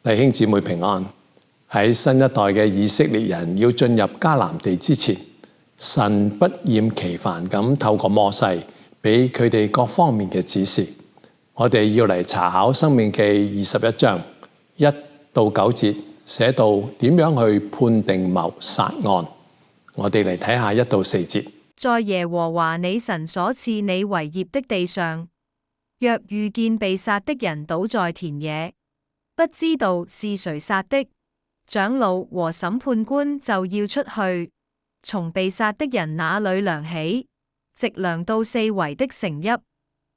弟兄姊妹平安。喺新一代嘅以色列人要進入迦南地之前，神不厭其煩咁透過摩西俾佢哋各方面嘅指示。我哋要嚟查考《申命記》21章1到9節，寫到點樣去判定謀殺案。我哋嚟睇下1到4節。在耶和華你神所賜你為業的地上，若遇見被殺的人倒在田野，不知道是誰殺的，長老和審判官就要出去，從被殺的人那裏量起，直量到四圍的城邑，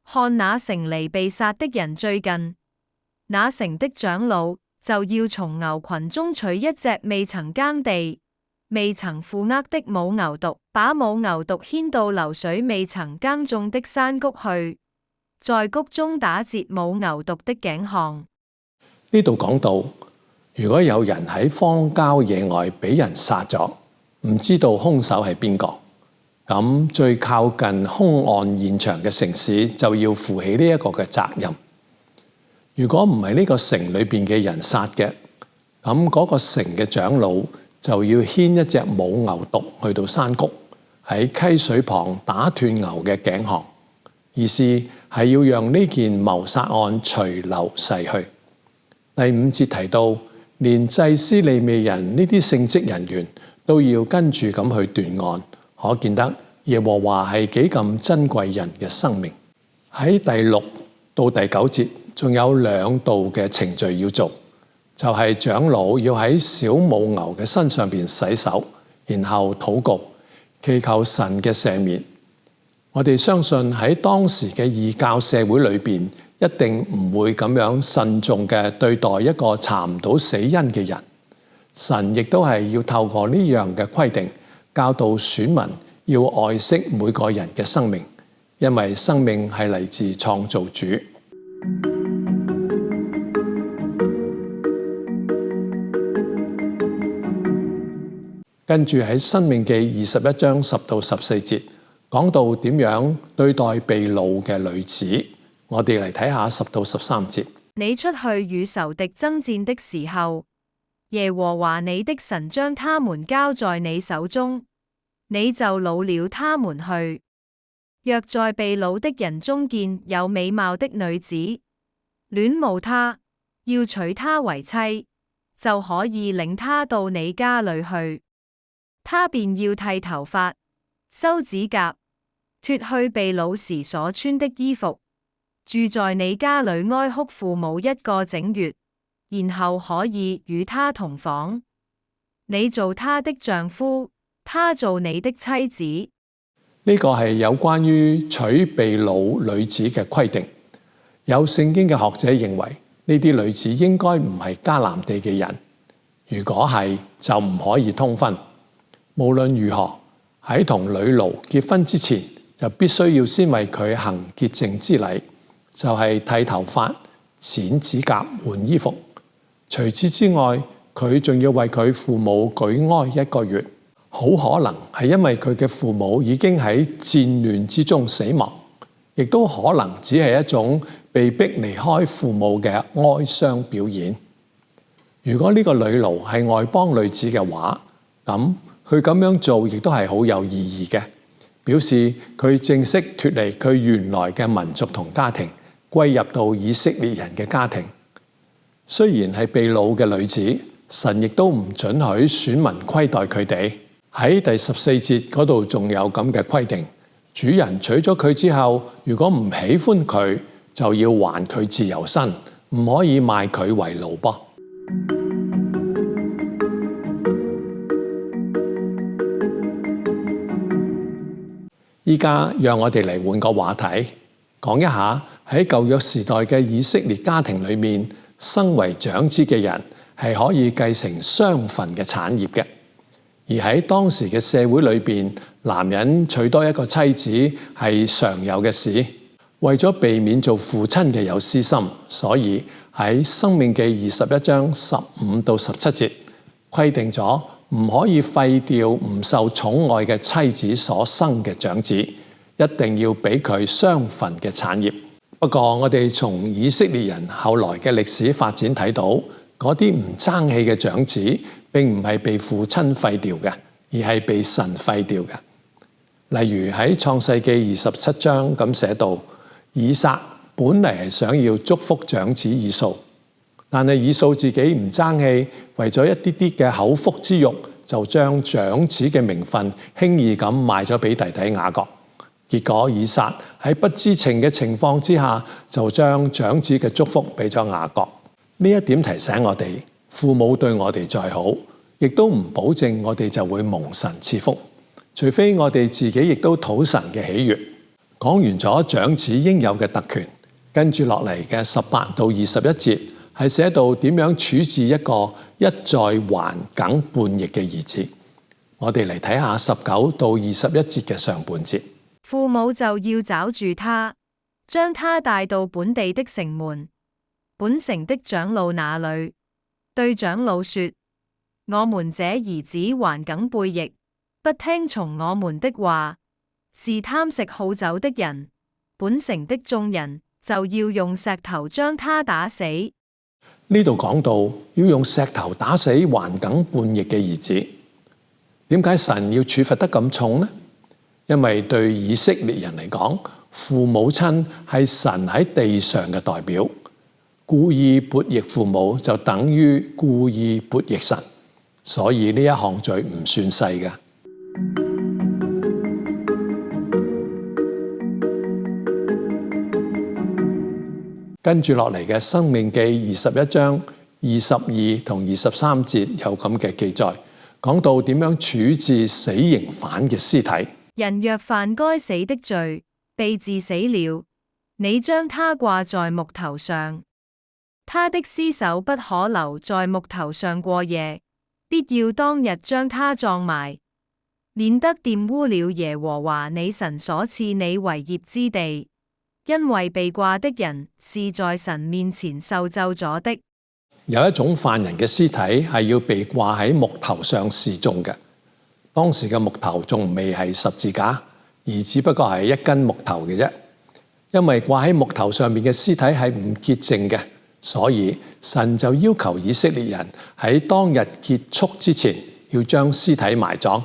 看那城離被殺的人最近，那城的長老就要從牛群中取一隻未曾耕地、未曾負軛的母牛犢，把母牛犢牽到流水未曾耕種的山谷去，在谷中打折母牛犢的頸項。呢度講到，如果有人喺荒郊野外俾人殺咗，唔知道兇手係邊個，咁最靠近兇案現場嘅城市就要負起呢一個嘅責任。如果唔係呢個城裏邊嘅人殺嘅，咁嗰個城嘅長老就要牽一隻母牛犢去到山谷，喺溪水旁打斷牛嘅頸項，意思係要讓呢件謀殺案隨流逝去。第5節提到，連祭司利未人呢啲聖職人員都要跟住咁去斷案，可見得耶和華係幾咁珍貴人嘅生命。喺第6到第9節，仲有2道嘅程序要做，就係長老要喺小母牛嘅身上邊洗手，然後禱告，祈求神嘅赦免。我哋相信喺當時嘅異教社會裏邊，一定唔會咁樣慎重嘅對待一個查唔到死因嘅人。神亦都係要透過呢樣嘅規定，教導選民要愛惜每個人嘅生命，因為生命係嚟自創造主。跟住喺《申命記》21章10到14節，講到點樣對待被擄嘅女子。我哋嚟睇下10到13節。你出去與仇敵爭戰的時候，耶和華你的神將他們交在你手中，你就擄了他們去。若在被擄的人中見有美貌的女子，戀慕她，要娶她為妻，就可以領她到你家裏去。他便要剃頭髮、修指甲、脫去被擄時所穿的衣服，住在你家裏哀哭父母1個整月，然後可以與他同房。你做他的丈夫，他做你的妻子。呢個係有關於娶被擄女子嘅規定。有聖經嘅學者認為，呢啲女子應該唔係迦南地嘅人，如果係就唔可以通婚。無論如何，喺同女奴結婚之前，就必須要先為佢行潔淨之禮，就係剃頭髮、剪指甲、換衣服。除此之外，佢仲要為佢父母舉哀1個月。好可能係因為佢嘅父母已經喺戰亂之中死亡，亦都可能只係一種被逼離開父母嘅哀傷表演。如果呢個女奴係外邦女子嘅話，咁佢咁樣做亦都係好有意義嘅，表示佢正式脫離佢原來嘅民族同家庭，歸入到以色列人嘅家庭。雖然係被擄嘅女子，神亦都唔准許選民虧待佢哋。喺第14節嗰度仲有咁嘅規定，主人娶咗佢之後，如果唔喜歡佢，就要還佢自由身，唔可以賣佢為奴噃。依家讓我哋嚟換個話題，講一下喺舊約時代嘅以色列家庭裏面，身為長子嘅人係可以繼承雙份嘅產業嘅。而喺當時嘅社會裏邊，男人娶多一個妻子係常有嘅事。為咗避免做父親嘅有私心，所以喺《申命記》21章15到17節規定咗，唔可以廢掉唔受寵愛嘅妻子所生嘅長子，一定要俾佢雙份嘅產業。不過我哋從以色列人後來嘅歷史發展睇到，嗰啲唔爭氣嘅長子並唔係被父親廢掉嘅，而係被神廢掉嘅。例如喺創世記27章咁寫到，以撒本嚟係想要祝福長子以掃，但係以掃自己唔爭氣，為咗一啲啲嘅口腹之欲，就將長子嘅名分輕易咁賣咗俾弟弟雅各。結果以撒喺不知情嘅情況之下，就將長子嘅祝福俾咗雅各。呢一點提醒我哋，父母對我哋再好，亦都唔保證我哋就會蒙神賜福，除非我哋自己亦都討神嘅喜悅。講完咗長子應有嘅特權，跟住落嚟嘅18到21節係寫到點樣處置一個一再頑梗叛逆嘅兒子。我哋嚟睇下19到21節嘅上半節。父母就要抓住他，將他帶到本地的城門，本城的長老那裏，對長老說：我們這兒子頑梗背逆，不聽從我們的話，是貪食好酒的人。本城的眾人就要用石頭將他打死。呢度講到要用石頭打死頑梗叛逆嘅兒子，點解神要處罰得咁重呢？因為對以色列人嚟講，父母親係神喺地上嘅代表，故意悖逆父母就等於故意悖逆神，所以呢一項罪唔算細嘅。跟住落嚟嘅《申命記》21章22同23節有咁嘅記載，講到點樣處置死刑犯嘅屍體。人若犯該死的罪，被治死了，你將他掛在木頭上，他的屍首不可留在木頭上過夜，必要當日將他葬埋，免得玷污了耶和華你神所賜你為業之地，因為被掛的人是在神面前受咒詛的。有一種犯人嘅屍體係要被掛喺木頭上示眾嘅。當時嘅木頭仲未係十字架，而只不過係一根木頭嘅啫。因為掛喺木頭上面嘅屍體係唔潔淨嘅，所以神就要求以色列人喺當日結束之前要將屍體埋葬。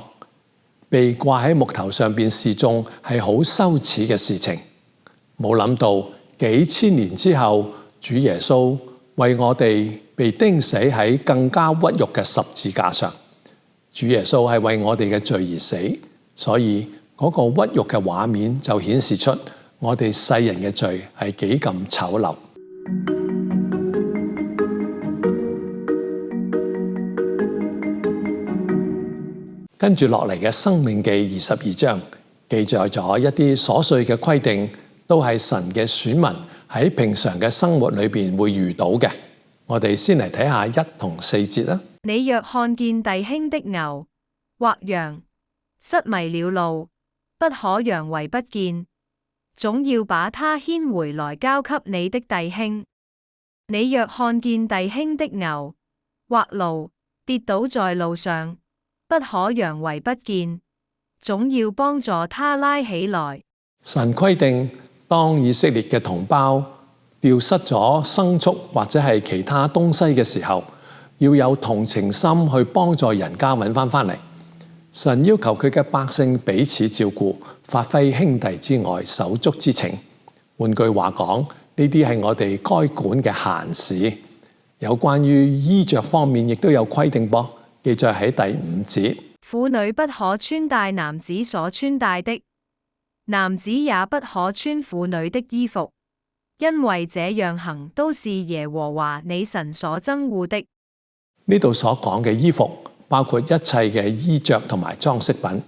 被掛喺木頭上邊示眾係好羞恥嘅事情。冇諗到幾千年之後，主耶穌為我哋被釘死喺更加屈辱嘅十字架上。主耶穌係為我哋嘅罪而死，所以嗰個屈辱嘅畫面就顯示出我哋世人嘅罪係幾咁醜陋。跟住落嚟嘅《申命記》22章記載咗一啲瑣碎嘅規定，都係神嘅選民喺平常嘅生活裏邊會遇到嘅。我哋先嚟睇下1同4節啦。你若看見弟兄的牛或羊失迷了路，不可佯為不見，總要把他牽回來交給你的弟兄。你若看見弟兄的牛或驢跌倒在路上，不可佯為不見，總要幫助他拉起來。神規定，當以色列嘅同胞丟失咗牲畜或者係其他東西嘅時候，要有同情心去幫助人家揾翻嚟。神要求佢嘅百姓彼此照顧，發揮兄弟之愛、手足之情。換句話講，呢啲係我哋該管嘅閒事。有關於衣着方面，亦都有規定噃，記載喺第5節。婦女不可穿戴男子所穿戴的，男子也不可穿婦女的衣服，因為這樣行都是耶和華你神所憎惡的。呢度所講嘅衣服包括一切嘅衣着同埋裝飾品。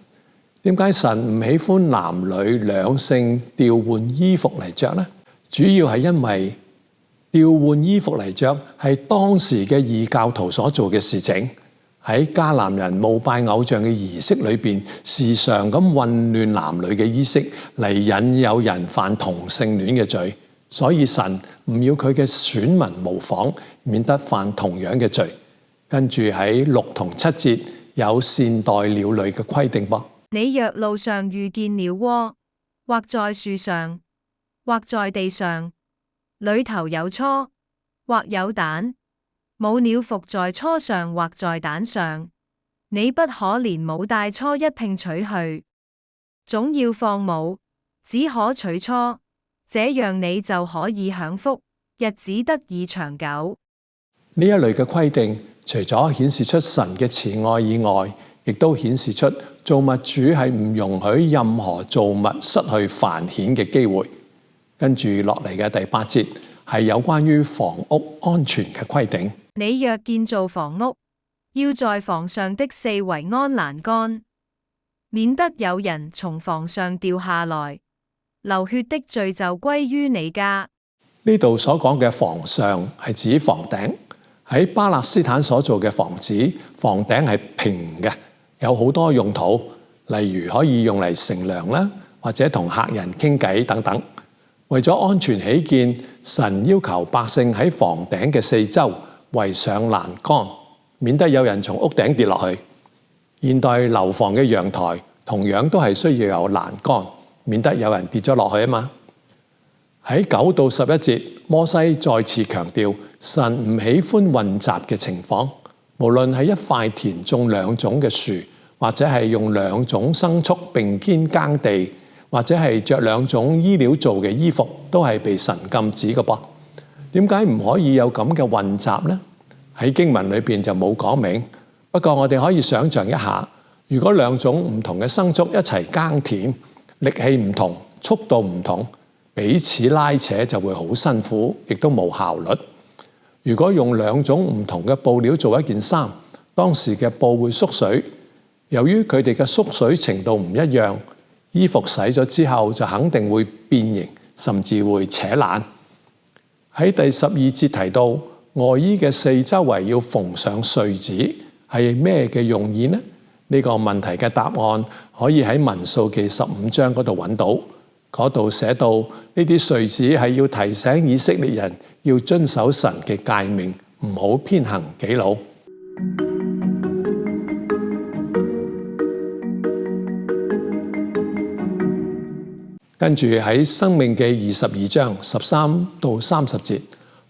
點解神唔喜歡男女兩性調換衣服嚟着呢？主要係因為調換衣服嚟着係當時嘅異教徒所做嘅事情。喺迦南人膜拜偶像嘅儀式裏邊，時常咁混亂男女嘅衣飾嚟引誘人犯同性戀嘅罪，所以神唔要佢嘅選民模仿，免得犯同樣嘅罪。跟住喺6同7節有善待鳥類嘅規定噃。你若路上遇見鳥窩，或在樹上，或在地上，裏頭有雛，或有蛋，母鳥伏在雛上或在蛋上，你不可連母帶雛一併取去，總要放母，只可取雛，這樣你就可以享福，日子得以長久。呢一類嘅規定，除咗顯示出神嘅慈愛以外，亦都顯示出造物主係唔容許任何造物失去繁衍嘅機會。跟住落嚟嘅第8節係有關於房屋安全嘅規定。你若建造房屋，要在房上的四圍安欄杆，免得有人從房上掉下來，流血的罪就歸於你家。呢度所講嘅房上係指房頂。喺巴勒斯坦所做嘅房子，房頂係平嘅，有好多用途，例如可以用嚟乘涼啦，或者同客人傾偈等等。為咗安全起見，神要求百姓喺房頂嘅四周圍上欄杆，免得有人從屋頂跌落去。現代樓房嘅陽台同樣都係需要有欄杆，免得有人跌咗落去啊嘛。喺9到11節，摩西再次強調，神唔喜歡混雜嘅情況。無論係一塊田種2種嘅樹，或者係用2種牲畜並肩耕地，或者係着2種衣料做嘅衣服，都係被神禁止嘅噃。點解唔可以有咁嘅混雜呢？喺經文裏邊就冇講明。不過我哋可以想象一下，如果2種唔同嘅牲畜一齊耕田，力氣唔同，速度唔同，彼此拉扯就會好辛苦，亦都冇效率。如果用2種唔同嘅布料做一件衫，當時嘅布會縮水。由於佢哋嘅縮水程度唔一樣，衣服洗咗之後就肯定會變形，甚至會扯爛。喺第12節提到外衣嘅四周圍要縫上穗子，係咩嘅用意呢？呢個問題嘅答案可以喺民數記15章嗰度揾到。嗰度寫到呢啲穗子係要提醒以色列人要遵守神嘅誡命，唔好偏行己路。跟住喺申命記22章13到30節，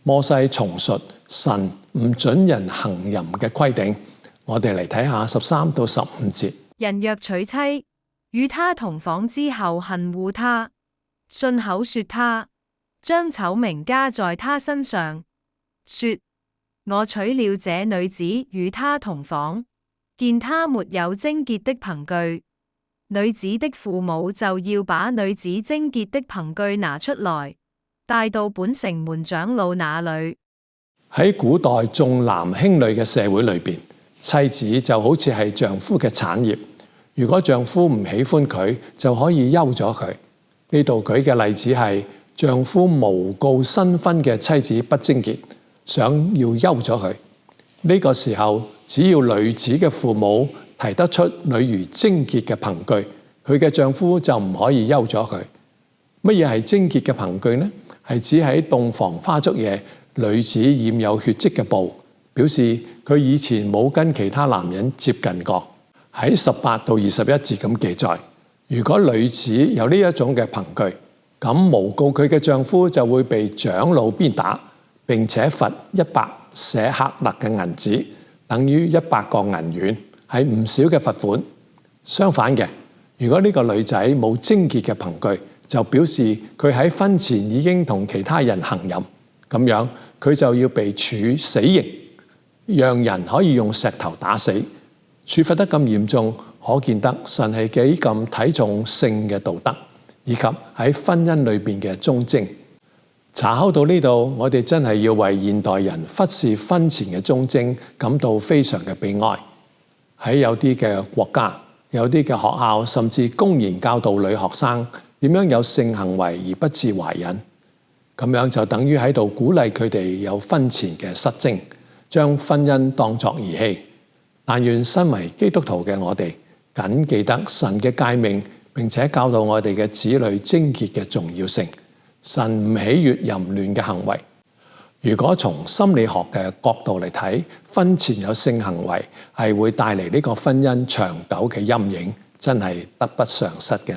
摩西重述神唔准人行淫嘅規定。我哋嚟睇下13到15節。人若娶妻，與他同房之後恨惡他，信口說他，將醜名加在他身上，說我娶了這女子與他同房，見他沒有貞潔的憑據，女子的父母就要把女子貞潔的憑據拿出來，帶到本城門長老那裏。喺古代重男輕女嘅社會裏邊，妻子就好似係丈夫嘅產業。如果丈夫唔喜歡佢，就可以休咗佢。呢度舉嘅例子係丈夫誣告新婚嘅妻子不貞潔，想要休咗佢。呢個時候，只要女子嘅父母提得出女兒貞潔嘅憑據，佢嘅丈夫就唔可以休咗佢。乜嘢係貞潔嘅憑據呢？係指喺洞房花燭夜，女子染有血跡嘅布，表示佢以前冇跟其他男人接近過。喺18到21節咁記載，如果女子有呢一種嘅憑據，咁誣告佢嘅丈夫就會被長老鞭打，並且罰100舍客勒嘅銀子，等於100個銀元，係唔少嘅罰款。相反嘅，如果呢個女仔冇貞潔嘅憑據，就表示佢喺婚前已經同其他人行淫，咁樣佢就要被處死刑，讓人可以用石頭打死。處罰得咁嚴重，可見得神係幾咁睇重性嘅道德，以及喺婚姻裏邊嘅忠貞。查考到呢度，我哋真係要為現代人忽視婚前嘅忠貞感到非常嘅悲哀。喺有啲嘅國家，有啲嘅學校，甚至公然教導女學生點樣有性行為而不致懷孕，咁樣就等於喺度鼓勵佢哋有婚前嘅失貞，將婚姻當作兒戲。但願身為基督徒嘅我哋，緊記得神嘅誡命，並且教導我哋嘅子女貞潔嘅重要性。神唔喜悅淫亂嘅行為。如果從心理學嘅角度嚟睇，婚前有性行為係會帶嚟呢個婚姻長久嘅陰影，真係得不償失嘅。